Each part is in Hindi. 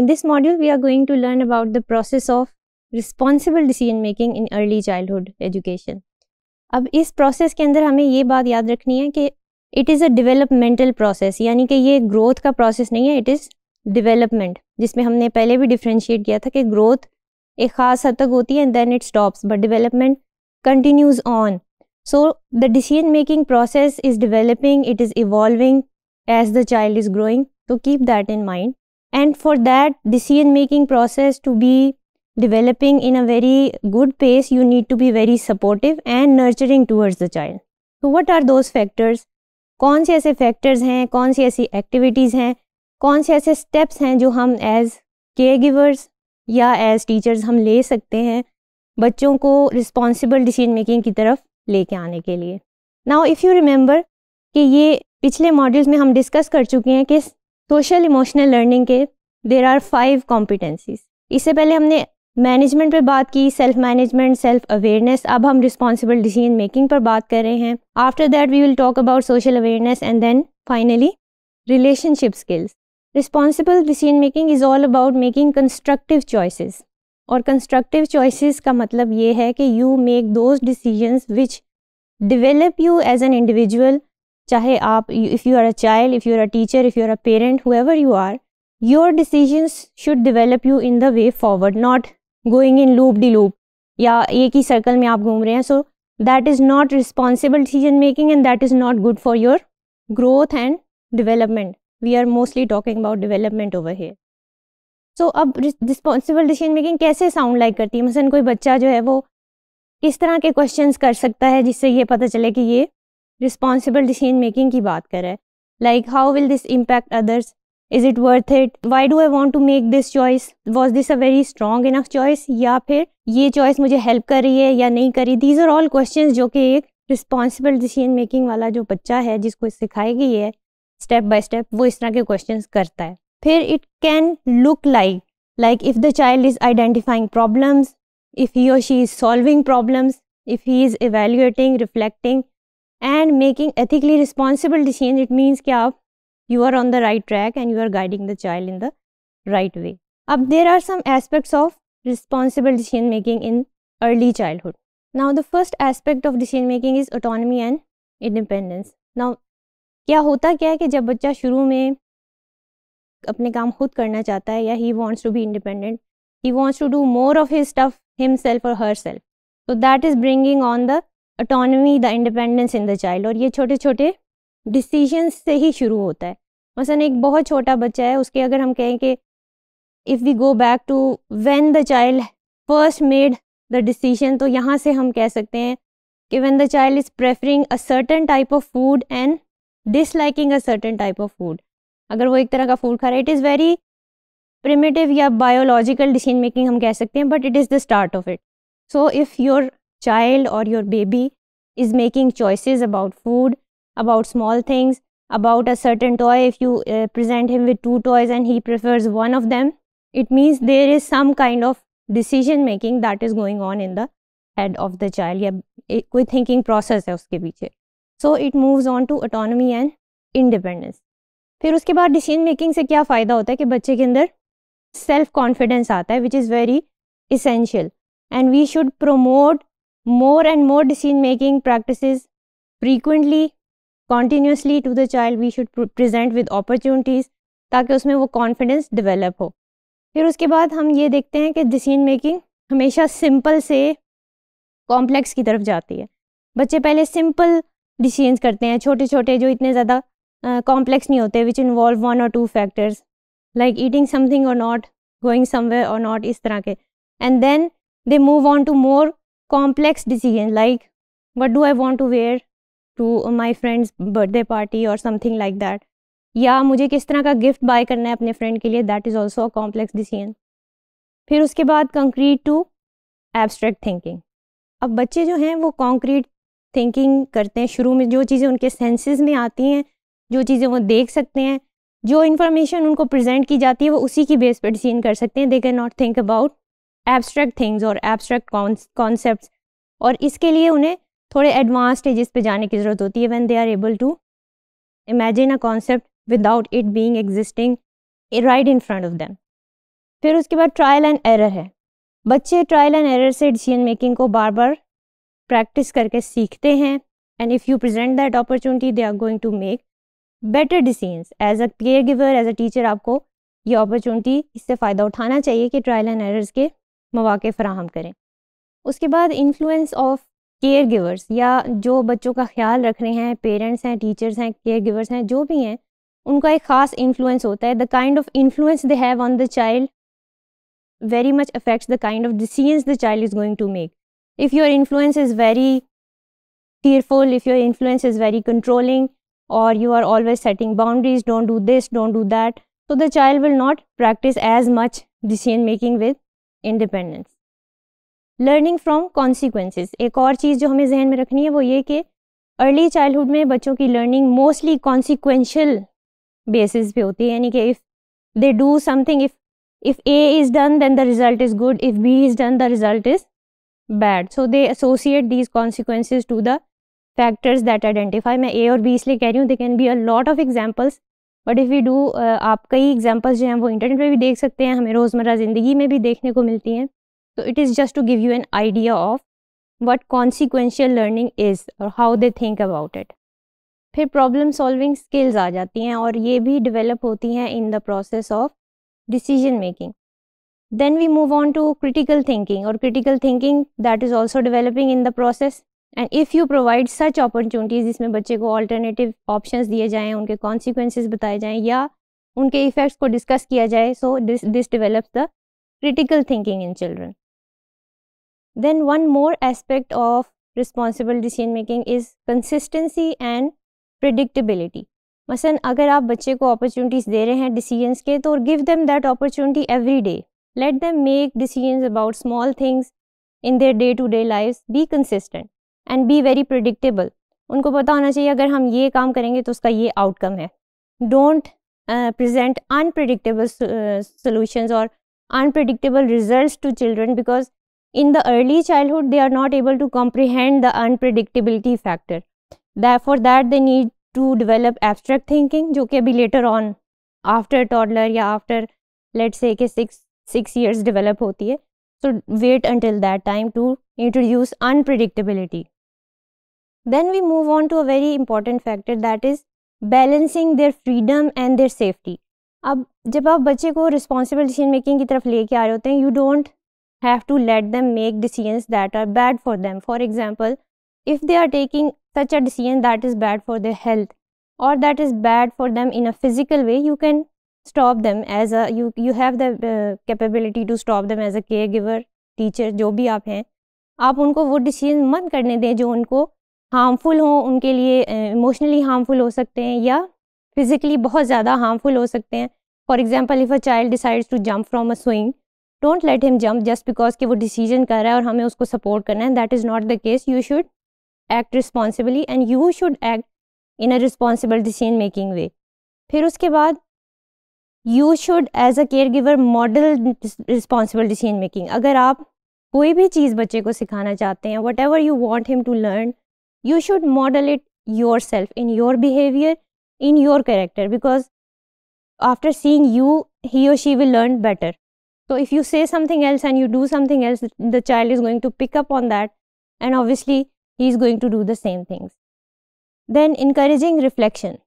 this module, we are going to learn about the process of responsible decision making in early childhood education. अब इस प्रोसेस के अंदर हमें ये बात याद रखनी है कि it is a developmental process, यानी कि ये ग्रोथ का प्रोसेस नहीं है, इट इज़ डेवलपमेंट, जिसमें हमने पहले भी डिफ्रेंशिएट किया था कि ग्रोथ एक ख़ास हद तक होती है and then it stops, but development continues on. So the decision making process is developing, it is evolving as the child is growing, so keep that in mind. And for that decision making process to be developing in a very good pace, you need to be very supportive and nurturing towards the child. So what are those factors? कौन से ऐसे factors हैं, कौन सी ऐसी activities हैं, कौन से ऐसे steps हैं जो हम as caregivers या as teachers हम ले सकते हैं बच्चों को responsible decision making की तरफ लेके आने के लिए. Now if you remember कि ये पिछले मॉड्यूल्स में हम डिस्कस कर चुके हैं कि सोशल इमोशनल लर्निंग के देर आर 5 कॉम्पिटेंसीज. इससे पहले हमने मैनेजमेंट पे बात की, सेल्फ मैनेजमेंट, सेल्फ अवेयरनेस. अब हम रिस्पॉन्सिबल डिसीजन मेकिंग पर बात कर रहे हैं. After that we will talk about social awareness and then finally relationship skills. Responsible decision making is all about making constructive choices, और कंस्ट्रक्टिव चॉइसेस का मतलब ये है कि you make those decisions which develop you as an individual. चाहे आप, if you are a child, if you are a teacher, if you are a parent, however you are, your decisions should develop you in the way forward, not going in loop the loop, या एक ही सर्कल में आप घूम रहे हैं. So that is not responsible decision making and that is not good for your growth and development. We are mostly talking about development over here. So अब रिस्पॉन्सिबल डिसीजन मेकिंग कैसे साउंड लाइक करती है? मसलन कोई बच्चा जो है वो किस तरह के क्वेश्चंस कर सकता है जिससे ये पता चले कि ये रिस्पॉन्सिबल डिसीजन मेकिंग की बात कर रहा है. Like how will this impact others, is it worth it, why do I want to make this choice, was this a very strong enough choice, या फिर ये चॉइस मुझे हेल्प कर रही है या नहीं कर रही. दीज आर ऑल क्वेश्चंस जो कि एक रिस्पॉन्सिबल डिसीजन मेकिंग वाला जो बच्चा है जिसको सिखाई गई है स्टेप बाय स्टेप, वो इस तरह के क्वेश्चंस करता है. फिर it can look like if the child is identifying problems, if he और she is solving problems, if he is evaluating, reflecting and making ethically responsible decision, it means कि आप you are on the right track and you are guiding the child in the right way. अब there are some aspects of responsible decision making in early childhood. Now the first aspect of decision making is autonomy and independence. Now क्या होता क्या है कि जब बच्चा शुरू में अपने काम खुद करना चाहता है या he wants to be independent, he wants to do more of his stuff himself or herself, so that is bringing on the autonomy, the independence in the child. और ये छोटे छोटे डिसीजंस से ही शुरू होता है. मसलन एक बहुत छोटा बच्चा है, उसके अगर हम कहें कि if we go back to when the child first made the decision, तो यहाँ से हम कह सकते हैं कि when the child is preferring a certain type of food and disliking a certain type of food. अगर वो एक तरह का फूड खा रहा है, इट इज़ वेरी प्रिमिटिव या बायोलॉजिकल डिसीजन मेकिंग हम कह सकते हैं, but it is the start of it. So if your child or your baby is making choices about food, about small things, about a certain toy, if you present him with 2 toys and he prefers one of them, it means there is some kind of decision making that is going on in the head of the child, या कोई thinking process है उसके पीछे. So it moves on to autonomy and independence. फिर उसके बाद decision making से क्या फ़ायदा होता है कि बच्चे के अंदर self confidence आता है, which is very essential, and we should promote more and more decision making practices frequently, continuously to the child. We should present with opportunities ताकि उसमें वो confidence develop हो. फिर उसके बाद हम ये देखते हैं कि decision making हमेशा simple से complex की तरफ जाती है. बच्चे पहले simple decisions करते हैं, छोटे छोटे जो इतने ज़्यादा complex नहीं होते, which involve 1 or 2 factors like eating something or not, going somewhere or not, इस तरह के. And then they move on to more complex decision like what do I want to wear to my friend's birthday party or something like that, या मुझे किस तरह का गिफ्ट बाय करना है अपने फ्रेंड के लिए, that is also a complex decision. फिर उसके बाद कंक्रीट टू एब्स्ट्रैक्ट थिंकिंग. अब बच्चे जो हैं वो कॉन्क्रीट थिंकिंग करते हैं. शुरू में जो चीज़ें उनके सेंसेस में आती हैं, जो चीज़ें वो देख सकते हैं, जो इन्फॉर्मेशन उनको प्रेजेंट की जाती है, वो उसी की बेस पर डिसीजन कर सकते हैं. They can not think about abstract things और एब्स्ट्रैक्ट कॉन्सेप्ट्स, और इसके लिए उन्हें थोड़े एडवांस स्टेजेस पे जाने की ज़रूरत होती है when they are able to imagine a concept without it being existing right in front of them. फिर उसके बाद ट्रायल एंड एरर है। बच्चे ट्रायल एंड एरर से डिसीजन मेकिंग को बार बार प्रैक्टिस करके सीखते हैं, and if you present that opportunity they are going to make better decisions. As a caregiver, as a teacher, आपको ये अपॉर्चुनिटी, इससे फ़ायदा उठाना चाहिए कि ट्रायल एंड एरर्स के मौके फ़राहम करें। उसके बाद इन्फ्लुएंस ऑफ केयर गिवर्स, या जो बच्चों का ख्याल रख रहे हैं, पेरेंट्स हैं, टीचर्स हैं, केयर गिवर्स हैं, जो भी हैं, उनका एक ख़ास इन्फ्लुएंस होता है। The kind of influence they have on the child very much affects the kind of decisions the child is going to make. If your influence is very fearful, if your influence is very controlling, or you are always setting boundaries, don't do this, don't do that, so the child will not practice as much decision making with independence. Learning from consequences, एक और चीज़ जो हमें जहन में रखनी है वो ये कि अर्ली चाइल्डहुड में बच्चों की लर्निंग मोस्टली कॉन्सिक्वेंशियल बेसिस पे होती है, यानी कि if they do something, if A is done then the result is good, if B is done the result is bad, so they associate these consequences to the factors that identify. मैं A और B इसलिए कह रही हूँ, they can be a lot of examples, but if we do आप कई examples जो हैं वो इंटरनेट पे भी देख सकते हैं, हमें रोज़मर्रा ज़िंदगी में भी देखने को मिलती हैं। तो it is just to give you an idea of what consequential learning is or how they think about it. फिर प्रॉब्लम सॉल्विंग स्किल्स आ जाती हैं, और ये भी डेवलप होती हैं in the process of decision making. Then we move on to critical thinking, or critical thinking that is also developing in the process. And if you provide such opportunities जिसमें बच्चे को alternative options दिए जाएं, उनके consequences बताए जाएं, या उनके effects को discuss किया जाए, so this develops the critical thinking in children. Then one more aspect of responsible decision making is consistency and predictability. मसलन अगर आप बच्चे को अपॉर्चुनिटीज़ दे रहे हैं डिसीजंस के, तो give them that opportunity every day, let them make decisions about small things in their day to day lifes, be consistent and be very predictable. उनको पता होना चाहिए अगर हम ये काम करेंगे तो उसका ये आउटकम है। डोंट प्रेजेंट अनप्रिडिक्टेबल सॉल्यूशंस और unpredictable results to children, because in the early childhood they are not able to comprehend the unpredictability factor. Therefore that they need to develop abstract thinking, जो कि अभी later on after toddler या after let's say कि 6 years develop होती है. So wait until that time to introduce unpredictability. Then we move on to a very important factor, that is balancing their freedom and their safety. अब जब आप बच्चे को responsible decision making की तरफ लेके आ रहे होते हैं, you don't have to let them make decisions that are bad for them. For example, if they are taking such a decision that is bad for their health or that is bad for them in a physical way, you can stop them as a you have the capability to stop them as a caregiver, teacher, जो भी आप हैं. आप उनको वो डिसीजन मत करने दें जो उनको हार्मफुल हो, उनके लिए इमोशनली हार्मफुल हो सकते हैं या फिजिकली बहुत ज़्यादा हार्मफुल हो सकते हैं. For example, if a child decides to jump from a swing, don't let him jump just because कि वो डिसीजन कर रहा है और हमें उसको सपोर्ट करना है. That is not the case. You should act responsibly and you should act in a responsible decision making way. फिर उसके बाद you should as a caregiver model responsible decision making. अगर आप कोई भी चीज़ बच्चे को सिखाना चाहते हैं, whatever you want him to learn, you should model it yourself in your behavior, in your character, because after seeing you, he or she will learn better. So if you say something else and you do something else, the child is going to pick up on that and obviously he is going to do the same things. Then encouraging reflection.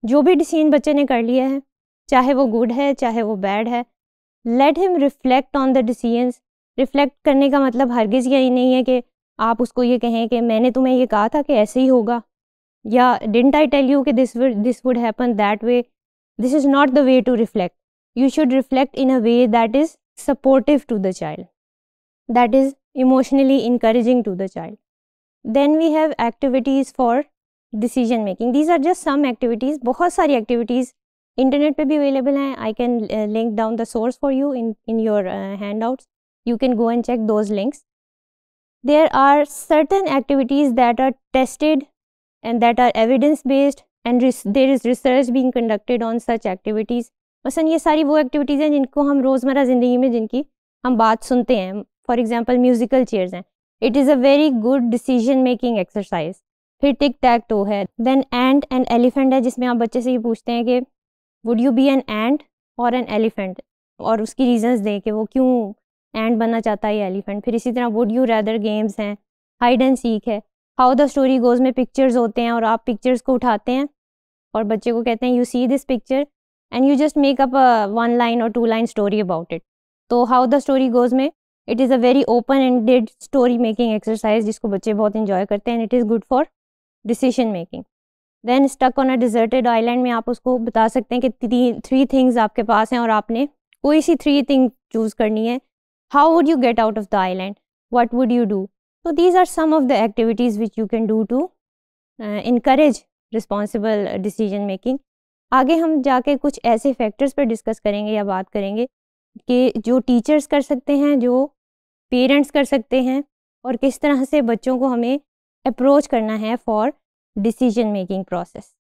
जो भी डिसीजन बच्चे ने कर लिया है, चाहे वो गुड है चाहे वो बैड है, let him reflect on the decisions. Reflect करने का मतलब हरगिज़ यही नहीं है कि आप उसको ये कहें कि मैंने तुम्हें ये कहा था कि ऐसे ही होगा, या डिडंट आई टेल यू कि this would happen that way. This is not the way to reflect. You should reflect in a way that is supportive to the child, that is emotionally encouraging to the child. Then we have activities for decision making. These are just some activities. बहुत सारी एक्टिविटीज़ इंटरनेट पे भी अवेलेबल हैं. I can link down the source for you in your hand outs. You can go and check those links. There are certain activities that are tested and that are evidence based, and there is research being conducted on such activities. मसलन ये सारी वो एक्टिविटीज़ हैं जिनको हम रोज़मर्रा ज़िंदगी में जिनकी हम बात सुनते हैं. फॉर एग्जांपल म्यूज़िकल चेयर्स हैं. It is a very good decision making exercise. फिर टिक टैक टो है. देन एंट एंड एलिफेंट है, जिसमें आप बच्चे से ये पूछते हैं कि would you be an ant और एन एलिफेंट. और उसकी रीजंस दें कि वो क्यों एंड बनना चाहता है ये एलिफेंट। फिर इसी तरह वुड यू रैदर गेम्स हैं, हाइड एंड सीक है, हाउ द स्टोरी गोज़ में पिक्चर्स होते हैं और आप पिक्चर्स को उठाते हैं और बच्चे को कहते हैं you see this picture and you just make up 1 line और 2 लाइन स्टोरी अबाउट इट। तो हाउ द स्टोरी गोज़ में it is a very open ended story making exercise जिसको बच्चे बहुत इंजॉय करते हैं and it is good for decision making. Then stuck on a deserted island में आप उसको बता सकते हैं कि 3 थिंग्स आपके पास हैं और आपने कोई सी 3 थिंग चूज़ करनी है। How would you get out of the island, what would you do. So these are some of the activities which you can do to encourage responsible decision making. आगे हम जाके कुछ ऐसे फैक्टर्स पर डिस्कस करेंगे या बात करेंगे कि जो टीचर्स कर सकते हैं, जो पेरेंट्स कर सकते हैं और किस तरह से बच्चों को हमें अप्रोच करना है फॉर डिसीजन मेकिंग प्रोसेस।